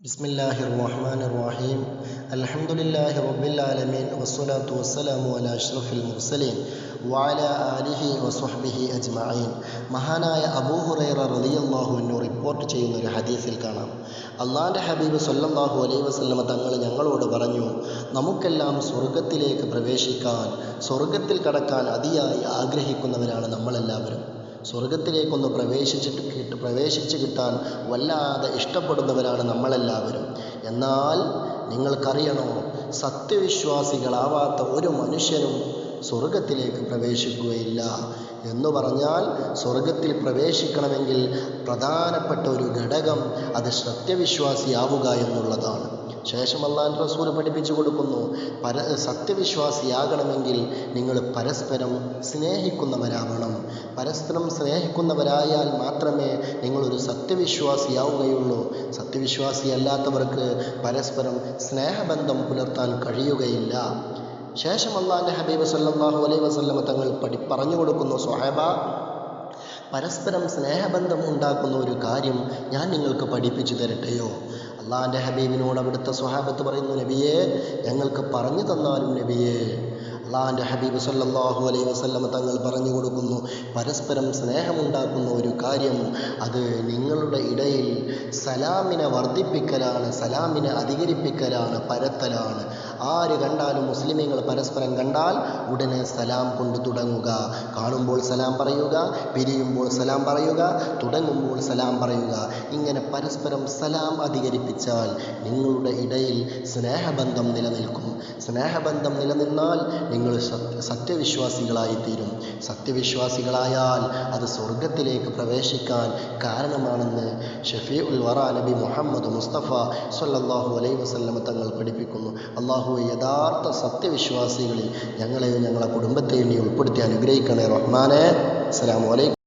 ബിസ്മില്ലാഹിർറഹ്മാനിർറഹീം അൽഹംദുലില്ലാഹി റബ്ബിൽ ആലമീൻ വസ്സലാത്തു വസ്സലാമു അലാ അഷ്റഫിൽ മുർസലീൻ വഅലാ ആലിഹി വസ്വഹ്ബിഹി അജ്മഈൻ. മഹാനായ അബൂ ഹുറൈറ റളിയല്ലാഹു അൻഹു റിപ്പോർട്ട് ചെയ്യുന്ന ഒരു ഹദീസിൽ കാണാം, അള്ളാഹുവിൻ്റെ ഹബീബ് സ്വല്ലല്ലാഹു അലൈഹി വസല്ലമ തങ്ങൾ ഞങ്ങളോട് പറഞ്ഞു, നമുക്കെല്ലാം സ്വർഗത്തിലേക്ക് പ്രവേശിക്കാൻ, സ്വർഗത്തിൽ കടക്കാൻ അതിയായി ആഗ്രഹിക്കുന്നവരാണ് നമ്മളെല്ലാവരും. സ്വർഗത്തിലേക്കൊന്ന് പ്രവേശിച്ച് കിട്ടാൻ വല്ലാതെ ഇഷ്ടപ്പെടുന്നവരാണ് നമ്മളെല്ലാവരും. എന്നാൽ നിങ്ങൾക്കറിയണോ, സത്യവിശ്വാസികളാവാത്ത ഒരു മനുഷ്യനും സ്വർഗത്തിലേക്ക് പ്രവേശിക്കുകയില്ല. എന്ന് പറഞ്ഞാൽ സ്വർഗത്തിൽ പ്രവേശിക്കണമെങ്കിൽ പ്രധാനപ്പെട്ട ഒരു ഘടകം അത് സത്യവിശ്വാസിയാവുക എന്നുള്ളതാണ്. ശേഷം അല്ലാഹുവിൻ്റെ റസൂൽ പഠിപ്പിച്ചു കൊടുക്കുന്നു, സത്യവിശ്വാസിയാകണമെങ്കിൽ നിങ്ങൾ പരസ്പരം സ്നേഹിക്കുന്നവരാവണം. പരസ്പരം സ്നേഹിക്കുന്നവരായാൽ മാത്രമേ നിങ്ങളൊരു സത്യവിശ്വാസിയാവുകയുള്ളൂ. സത്യവിശ്വാസിയല്ലാത്തവർക്ക് പരസ്പരം സ്നേഹബന്ധം പുലർത്താൻ കഴിയുകയില്ല. ശേഷം അല്ലാഹുവിൻ്റെ ഹബീബ് സ്വല്ലല്ലാഹു അലൈഹി വസല്ലമ തങ്ങൾ പറഞ്ഞു കൊടുക്കുന്നു, സ്വഹാബ, പരസ്പരം സ്നേഹബന്ധം ഉണ്ടാക്കുന്ന ഒരു കാര്യം ഞാൻ നിങ്ങൾക്ക് പഠിപ്പിച്ചു തരട്ടെയോ? അള്ളാഹുവിൻ്റെ ഹബീബിനോട് അവിടുത്തെ സ്വഹാബത്ത് പറയുന്നു, നബിയേ, ഞങ്ങൾക്ക് പറഞ്ഞു തന്നാലും നബിയേ. അള്ളാഹുവിൻ്റെ ഹബീബ് സ്വല്ലല്ലാഹു അലൈഹി വസല്ലമ തങ്ങൾ പറഞ്ഞു കൊടുക്കുന്നു, പരസ്പരം സ്നേഹമുണ്ടാക്കുന്ന ഒരു കാര്യം അത് നിങ്ങളുടെ ഇടയിൽ സലാമിനെ വർദ്ധിപ്പിക്കലാണ്, സലാമിനെ അധികരിപ്പിക്കലാണ്, പരത്തലാണ്. ആര് കണ്ടാലും, മുസ്ലിമീങ്ങൾ പരസ്പരം കണ്ടാൽ ഉടനെ സലാം കൊണ്ട് തുടങ്ങുക. കാണുമ്പോൾ സലാം പറയുക, പിരിയുമ്പോൾ സലാം പറയുക, തുടങ്ങുമ്പോൾ സലാം പറയുക. ഇങ്ങനെ പരസ്പരം സലാം അധികരിപ്പിച്ചാൽ നിങ്ങളുടെ ഇടയിൽ സ്നേഹബന്ധം നിലനിൽക്കും. സ്നേഹബന്ധം നിലനിന്നാൽ നിങ്ങൾ സത്യവിശ്വാസികളായിത്തീരും. സത്യവിശ്വാസികളായാൽ അത് സ്വർഗത്തിലേക്ക് പ്രവേശിക്കാൻ കാരണമാണെന്ന് ഷഫീഉൽ വറ നബി മുഹമ്മദ് മുസ്തഫ സ്വല്ലല്ലാഹു അലൈഹി വസല്ലമ തങ്ങൾ പഠിപ്പിക്കുന്നു. അല്ലാഹുവേ, യഥാർത്ഥ സത്യവിശ്വാസികളിൽ ഞങ്ങളെയും ഞങ്ങളെ കുടുംബത്തെയും നീ ഉൾപ്പെടുത്തി അനുഗ്രഹിക്കണേ റഹ്മാനേ. അസ്സലാമു അലൈക്കും.